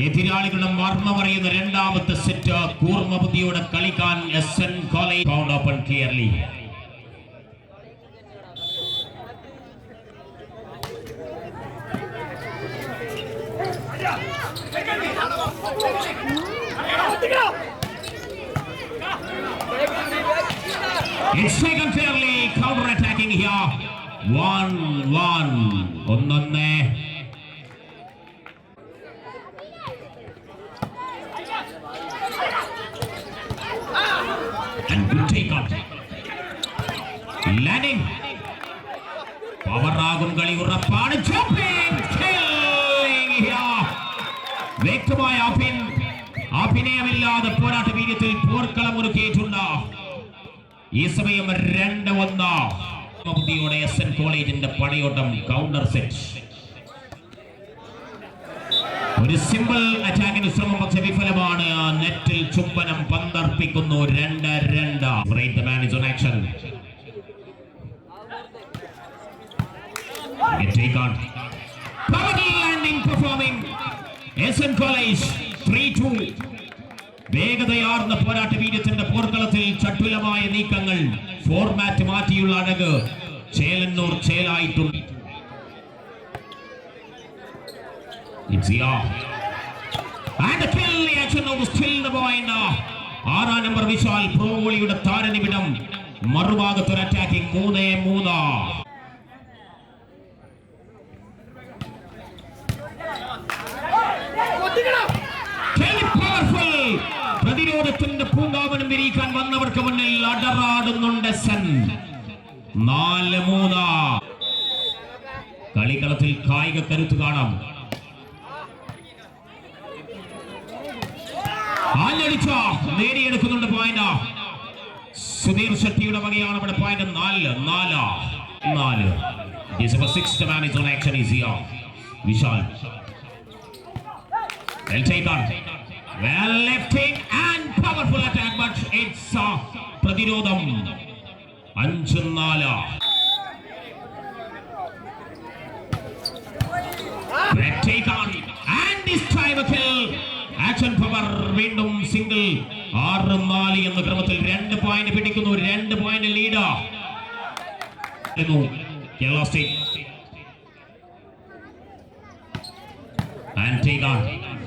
എതിരാളികളുടെ മർമ്മമറിയുന്ന രണ്ടാമത്തെ സെറ്റ് കൂർമ്മബുദ്ധിയോടെ കളിക്കാൻ SN college found open clearly. It's taken fairly, counter-attacking here. 1-1. 1-1. And good take out. Landing. Power Ragum Gali Urappan jumping. Killing here. Victory Apin. Apineyamilla the Porata Vidyathil Porkalamuruketunda. ഈ സമയം 2-1 മബുദ്ധിയോടെ SN കോളേജിന്റെ പടയോട്ടം counter set. ഒരു simple അറ്റാക്കിന് ശ്രമം പക്ഷേ വിഫലമാണ്. നെറ്റിൽ ചുംബനം പന്തർപ്പിക്കുന്നു. 2-2. Right, the man is on action. Get take on. Power landing performing. SN College 3-2. വേഗതയാർന്ന പോരാട്ട വീര്യത്തിന്റെ പോർക്കളത്തിൽ ചട്ടുലമായ നീക്കങ്ങൾ. ഫോർമാറ്റ് മാറ്റിയുള്ള അഴക് ചേലന്നൂർ ചേലായിട്ടുണ്ട്. And the kill action of still the point. 6 number Vishal പ്രോവോളിയുടെ താരനിമിടം. മറുഭാഗത്തൊരു അറ്റാക്കിംഗ് 3-3. പ്രതിരോധത്തിന്റെ പൂങ്കാവനം വിരിക്കാൻ വന്നവർക്ക് മുന്നിൽ അടറാടുന്നുണ്ട് SN. 4-3. കളിക്കളത്തിൽ കായിക കരുത്ത് കാണാം. ആഞ്ഞടിച്ച നേടിയെടുക്കുന്നുണ്ട് പോയിന്റ്. സുധീർ ഷെട്ടിയുടെ വകയാണ് ഇവിടെ point. 4-4. This is 6th man is on action is here. Vishal. They'll take on. Well lifting and powerful attack, but it's പ്രതിരോധം. 5-4. Take on and this time a kill. Action power വീണ്ടും single. 6-4 എന്ന ക്രമത്തിൽ 2 point പിടിക്കുന്നു. 2 point lead Kerala state. And take on.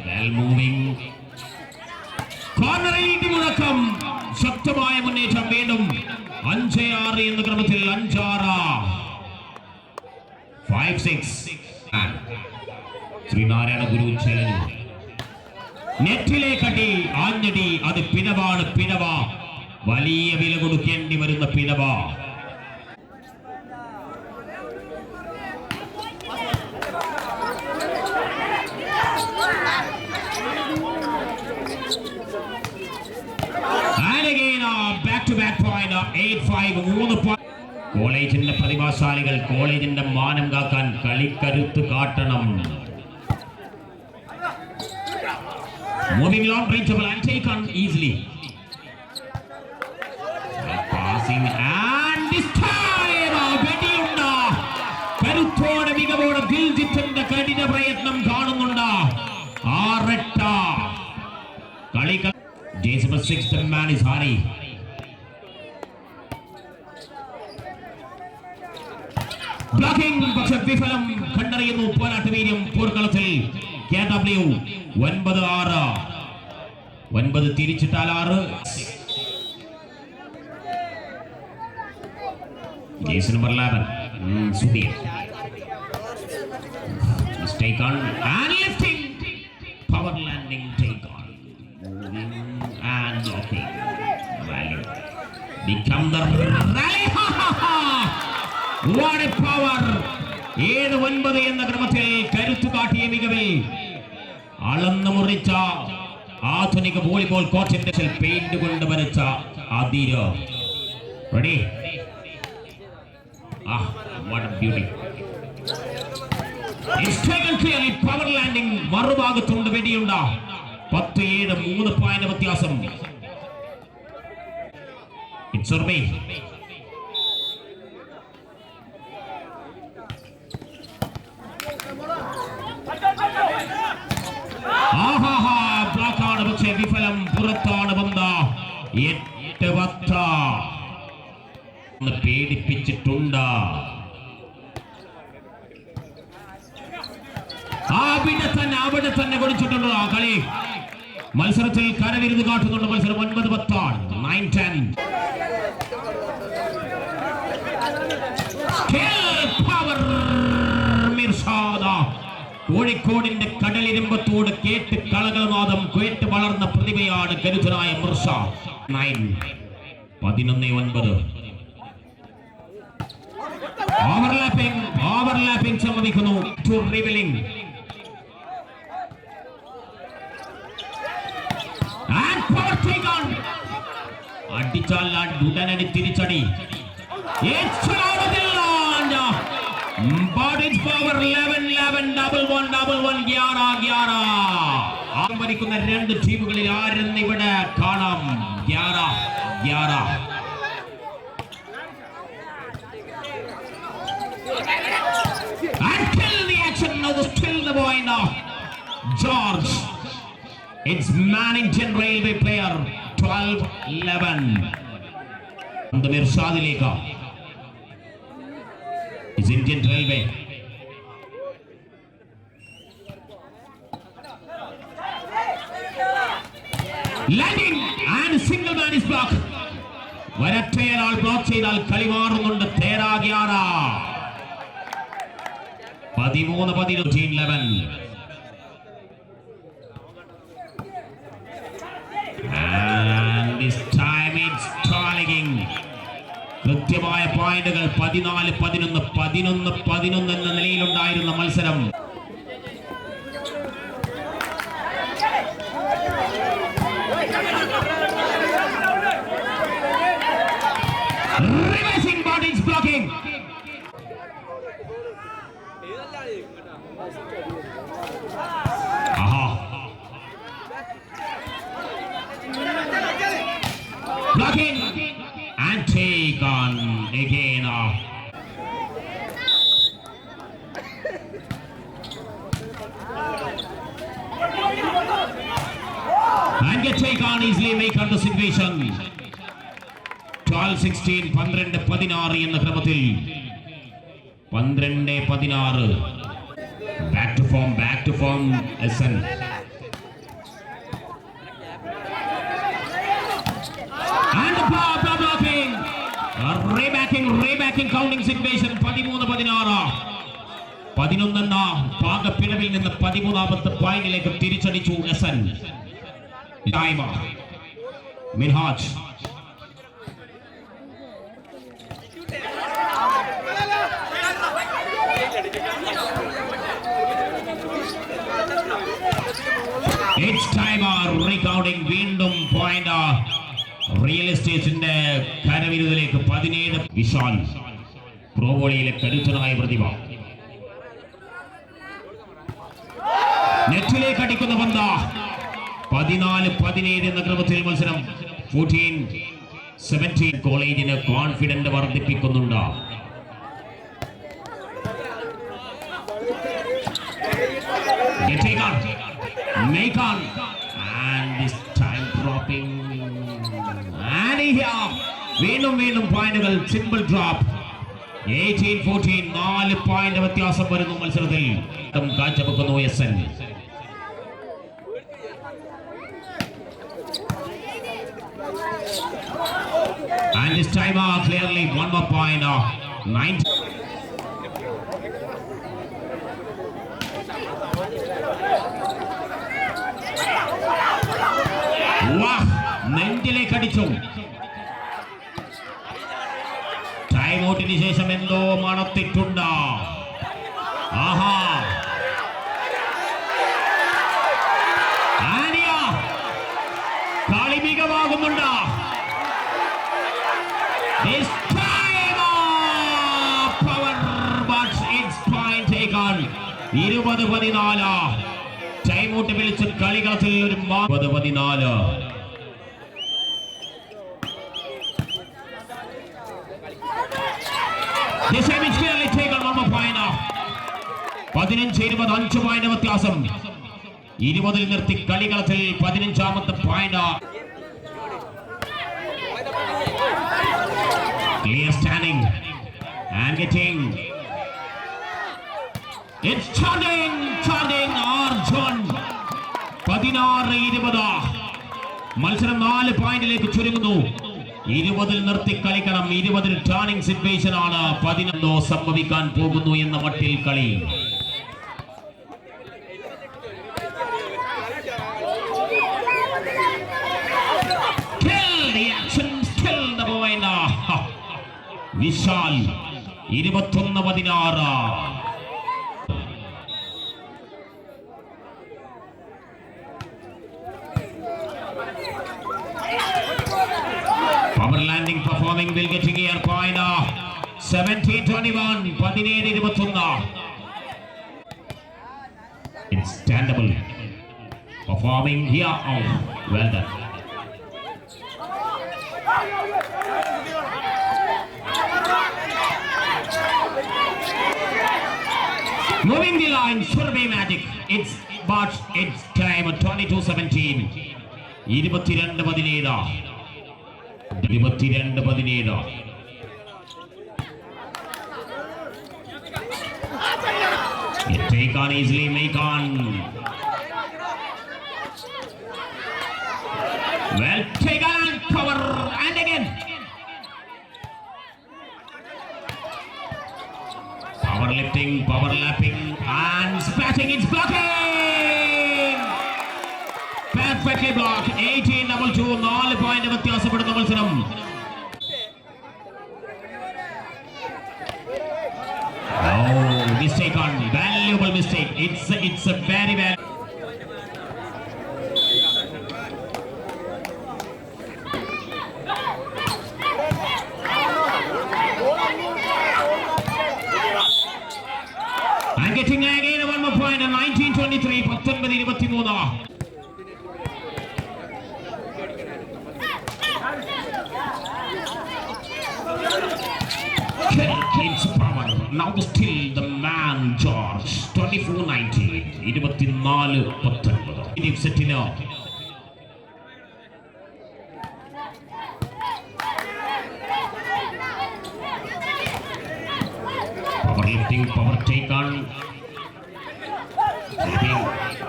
Well moving. കോർണറിന്റെ മുഴക്കം. ശക്തമായ മുന്നേറ്റം വീണ്ടും. 5-6 എന്ന ക്രമത്തിൽ 5-6. 5-6. ശ്രീനാരായണ ഗുരു ചലഞ്ച്. നെറ്റിലേക്കടി ആഞ്ഞടി. അത് പിഴവാണ്. പിഴവ. വലിയ വില കൊടുക്കേണ്ടി വരുന്ന പിഴവ. Back to back point. 8-5. 3 point. കോളേജിന്റെ പ്രതിഭാശാലികൾ കോളേജിന്റെ മാനം കാക്കാൻ കളിക്കരുത്ത് കാട്ടണം. Moving long reachable and take on easily. Passing and this time വെടിയുണ്ട്. കരുത്തോടെ മികവോടെ ദിൽജിത്തിന്റെ കഠിന പ്രയത്നം കാണുന്നുണ്ട്. 6-8. കളികൾ. JSM 6th man is Hari. Blocking പക്ഷെ വിഫലം. കണ്ടറിയുന്നു പോരാട്ട വീര്യം പോർക്കളത്തിൽ. KW 9-6. 9 തിരിച്ചിട്ടാൽ 6. Jason number 11 Sudheer. Mistake on and lifting. Power landing take on. Moving and okay. Value. Become the rally. What a power. 7-9 എന്ന ക്രമത്തിൽ കരുത്തു കാട്ടിയ മികവിൽ അളന്നു മുറിച്ച ആധുനിക വോളിബോൾ കോർട്ടിന്റെ പെയിന്റ് കൊണ്ട് വരച്ച Athira. Ready? What a beauty. It's taken clearly. Power landing. മറുഭാഗത്തുണ്ട് വെടിയുണ്ട. 10-7. 3 പോയിന്റ് വ്യത്യാസം. It's Urbi. പേടിപ്പിച്ചിട്ടുണ്ട്. അവിടെ തന്നെ കൊടുത്തിട്ടുണ്ട് ആ കളി. മത്സരത്തിൽ കരവിരുന്ന് കാട്ടുന്നുണ്ട്. മത്സരം 9-10 9-10. കോഴിക്കോടിന്റെ കടലിരുമ്പത്തോട് കേട്ട് കളകളനാദം കേട്ട് വളർന്ന പ്രതിഭയാണ് കരുതനായ മിർഷ. 11-9. ഓവർലാപ്പിംഗ് സംഭവിക്കുന്നു. അടിച്ചാൽ ഉടനടി തിരിച്ചടി. ഭരിക്കുന്ന രണ്ട് ടീമുകളിൽ ആരെന്ന് ഇവിടെ കാണാം. 11. George, it's Man Indian Railway player. 12-11. മിർഷാദിലേക്ക്. It's Indian Railway. Landing and single man is blocked. വരട്ടയാൾ ബ്ലോക്ക് ചെയ്താൽ കളി മാറുന്നുണ്ട്. 13-11. 13-11. And this time it's stalling. കൃത്യമായ പോയിന്റുകൾ 14-11 എന്ന നിലയിലുണ്ടായിരുന്ന മത്സരം. Reversing bodies blocking. Blocking and take on again. And get take on easily make on the situation. 12-16. 12-16 എന്ന ക്രമത്തിൽ 12-16. Back to form SN. And the blocking. Rebacking counting situation. 13-16. 11 എന്ന പാകപ്പിഴവിൽ നിന്ന് 13ാമത്തെ പോയിന്റിലേക്ക് തിരിച്ചടിച്ചു SN. Minhaj. It's time recounting. വീണ്ടും point real എസ്റ്റേറ്റിന്റെ കരവിരുതിലേക്ക്. 17. Vishal പ്രോവോളിയിലെ കരുത്തനായ പ്രതിഭ. നെറ്റിലേക്ക് അടിക്കുന്ന പന്ത്. 14-17 എന്ന ക്രമത്തിൽ മത്സരം. 14-17. കോളേജിന് confident വർദ്ധിപ്പിക്കുന്നുണ്ട്. Macon and this time dropping and here വീണ്ടും പോയിന്റുകൾ. Simple drop. 18-14. 4 പോയിന്റ് വ്യത്യാസം വരുന്നു മത്സരത്തിൽ. കാഴ്ചവെക്കുന്നു SN. And this time clearly one more point. 9. നെഞ്ചിലേക്ക് അടിച്ചു. ടൈം ഔട്ടിന് ശേഷം എന്തോ മണത്തിട്ടുണ്ട്. ആഹാ, കളി മികവാകുന്നുണ്ട്. 20-14. ടൈം ഔട്ട് വിളിച്ച് കളികളത്തിൽ ഒരു 20-14. This time it's clearly taken one more point. 15-20 5 point വ്യത്യാസം. 20 നിർത്തി കളികളത്തിൽ 15ാമത്തെ point. Clear standing and getting. It's charging Arjun. 16-20. മത്സരം 4 പോയിന്റിലേക്ക് ചുരുങ്ങുന്നു. 20-ൽ നിർത്തി കളിക്കണം. 20-ൽ ടേണിംഗ് സിറ്റുവേഷൻ ആണ്. 11 സംഭവിക്കാൻ പോകുന്നു എന്ന മട്ടിൽ കളി. Vishal 21-16. Power landing performing will getting here point 17-21. 17-21. It's standable performing here. Oh, well done. Moving the line should be magic. It's time 22-17. 22-17. 22-17. Take on easily, make on. Well taken and cover and again. Power lifting, power lapping and splashing. It's blocking. Perfectly blocked. 18-2. 4 point വ്യത്യാസപ്പെടുന്ന മത്സരം. Oh, mistake on. Valuable mistake. It's a very bad. And getting again one more point. 19-23. 19-23. Keeps power. Now still the man George. 24-19. 24-19. Deep setting up. Power lifting, power take on.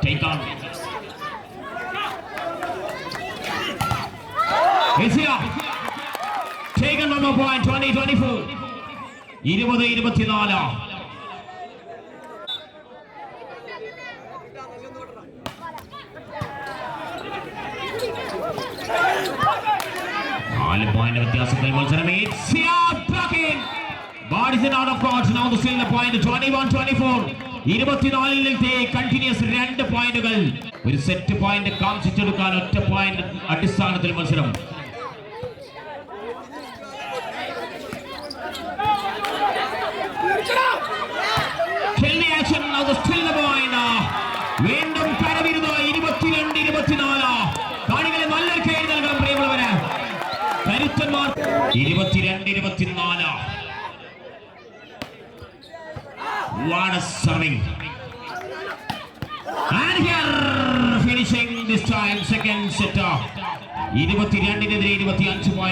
Take on. It's here. Taken one more point. 20-24. 20-24. Point വ്യത്യാസത്തിൽ മത്സരം. It's here blocking. Ball is out of court. Now the still the point 21-24. 24-ൽ continuous 2 പോയിന്റുകൾ. ഒരു set point കാംസിച്ചെടുക്കാൻ ഒറ്റ point അടിസ്ഥാനത്തിൽ മത്സരം. Now the still the point. വീണ്ടും കരവിരുന്നു. 22-24. കാണികളെ നല്ലൊരു കൈ നൽകണം പ്രിയമുള്ളവരെ. കരുത്തന്മാർ. 22-24. What a serving. And here finishing this time second set. 22-25 point.